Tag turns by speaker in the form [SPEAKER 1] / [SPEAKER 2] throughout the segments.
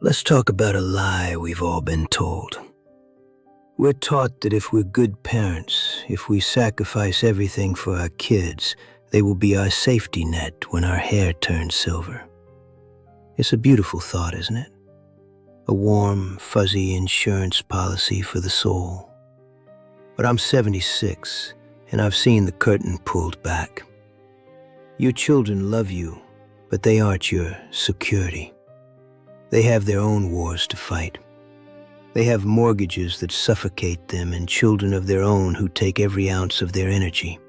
[SPEAKER 1] Let's talk about a lie we've all been told. We're taught that if we're good parents, if we sacrifice everything for our kids, they will be our safety net when our hair turns silver. It's a beautiful thought, isn't it? A warm, fuzzy insurance policy for the soul. But I'm 76, and I've seen the curtain pulled back. Your children love you, but they aren't your security. They have their own wars to fight. They have mortgages that suffocate them and children of their own who take every ounce of their energy.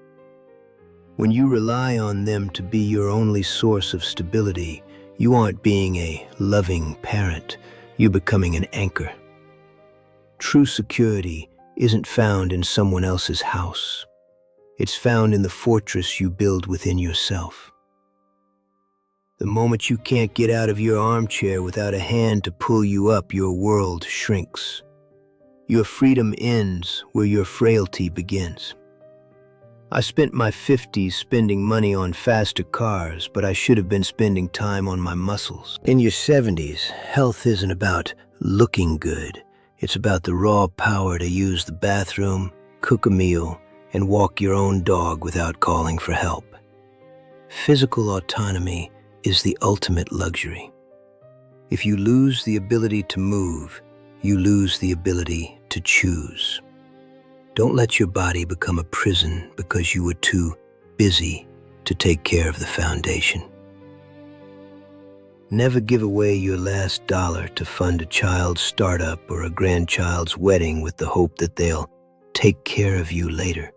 [SPEAKER 1] When you rely on them to be your only source of stability, you aren't being a loving parent, you're becoming an anchor. True security isn't found in someone else's house. It's found in the fortress you build within yourself. The moment you can't get out of your armchair without a hand to pull you up, your world shrinks. Your freedom ends where your frailty begins. I spent my 50s spending money on faster cars, but I should have been spending time on my muscles. In your 70s, health isn't about looking good. It's about the raw power to use the bathroom, cook a meal, and walk your own dog without calling for help. Physical autonomy is the ultimate luxury. If you lose the ability to move, you lose the ability to choose. Don't let your body become a prison because you were too busy to take care of the foundation. Never give away your last dollar to fund a child's startup or a grandchild's wedding with the hope that they'll take care of you later.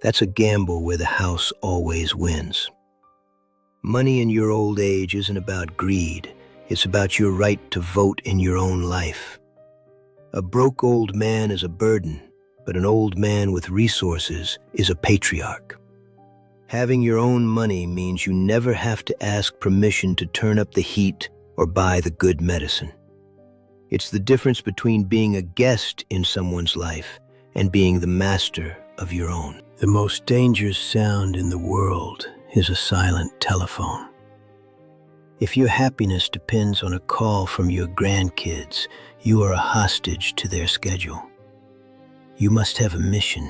[SPEAKER 1] That's a gamble where the house always wins. Money in your old age isn't about greed. It's about your right to vote in your own life. A broke old man is a burden, but an old man with resources is a patriarch. Having your own money means you never have to ask permission to turn up the heat or buy the good medicine. It's the difference between being a guest in someone's life and being the master of your own. The most dangerous sound in the world is a silent telephone. If your happiness depends on a call from your grandkids, you are a hostage to their schedule. You must have a mission,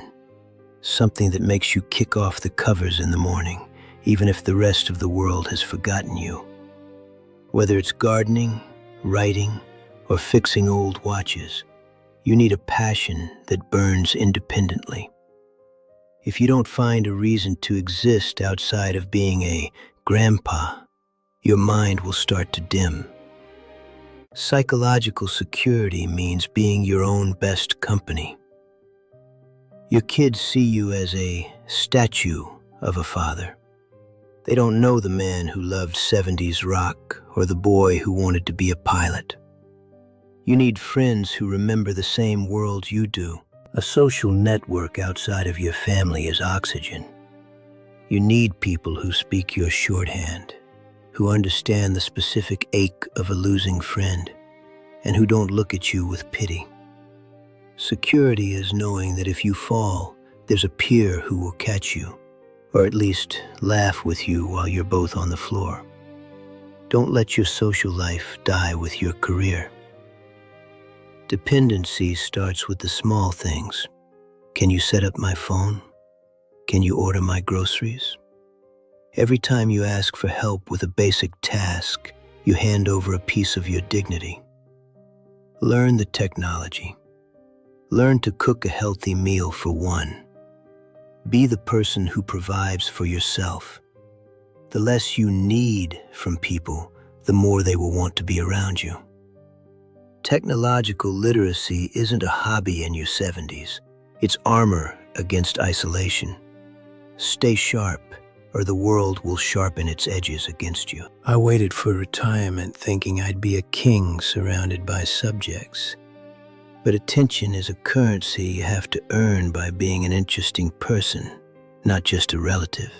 [SPEAKER 1] something that makes you kick off the covers in the morning, even if the rest of the world has forgotten you. Whether it's gardening, writing, or fixing old watches, you need a passion that burns independently. If you don't find a reason to exist outside of being a grandpa, your mind will start to dim. Psychological security means being your own best company. Your kids see you as a statue of a father. They don't know the man who loved 70s rock or the boy who wanted to be a pilot. You need friends who remember the same world you do. A social network outside of your family is oxygen. You need people who speak your shorthand, who understand the specific ache of a losing friend, and who don't look at you with pity. Security is knowing that if you fall, there's a peer who will catch you, or at least laugh with you while you're both on the floor. Don't let your social life die with your career. Dependency starts with the small things. Can you set up my phone? Can you order my groceries? Every time you ask for help with a basic task, you hand over a piece of your dignity. Learn the technology. Learn to cook a healthy meal for one. Be the person who provides for yourself. The less you need from people, the more they will want to be around you. Technological literacy isn't a hobby in your 70s. It's armor against isolation. Stay sharp, or the world will sharpen its edges against you. I waited for retirement thinking I'd be a king surrounded by subjects. But attention is a currency you have to earn by being an interesting person, not just a relative.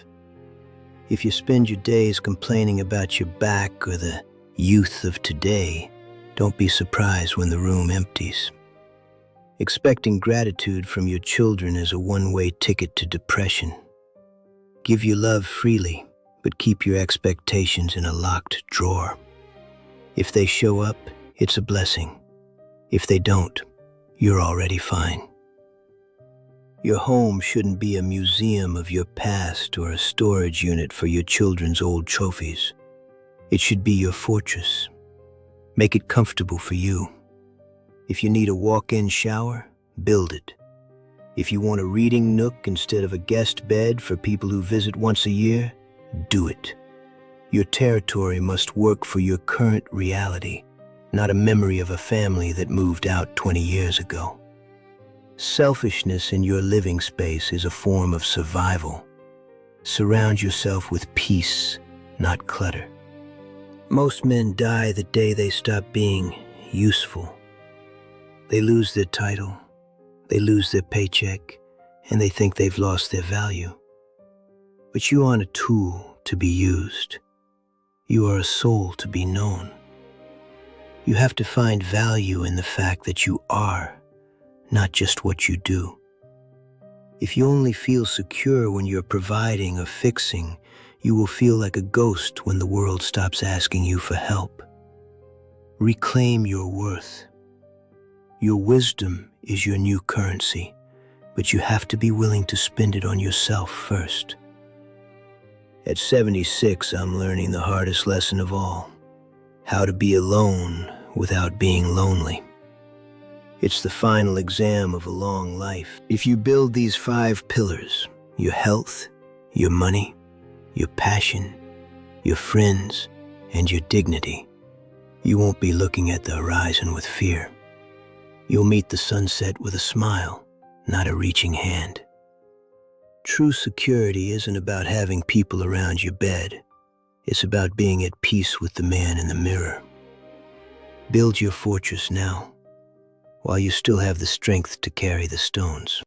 [SPEAKER 1] If you spend your days complaining about your back or the youth of today, don't be surprised when the room empties. Expecting gratitude from your children is a one-way ticket to depression. Give your love freely, but keep your expectations in a locked drawer. If they show up, it's a blessing. If they don't, you're already fine. Your home shouldn't be a museum of your past or a storage unit for your children's old trophies. It should be your fortress. Make it comfortable for you. If you need a walk-in shower, build it. If you want a reading nook instead of a guest bed for people who visit once a year, do it. Your territory must work for your current reality, not a memory of a family that moved out 20 years ago. Selfishness in your living space is a form of survival. Surround yourself with peace, not clutter. Most men die the day they stop being useful. They lose their title, they lose their paycheck, and they think they've lost their value. But you aren't a tool to be used. You are a soul to be known. You have to find value in the fact that you are, not just what you do. If you only feel secure when you're providing or fixing, you will feel like a ghost when the world stops asking you for help. Reclaim your worth. Your wisdom is your new currency, but you have to be willing to spend it on yourself first. At 76, I'm learning the hardest lesson of all: how to be alone without being lonely. It's the final exam of a long life. If you build these 5 pillars, your health, your money, your passion, your friends, and your dignity, you won't be looking at the horizon with fear. You'll meet the sunset with a smile, not a reaching hand. True security isn't about having people around your bed. It's about being at peace with the man in the mirror. Build your fortress now, while you still have the strength to carry the stones.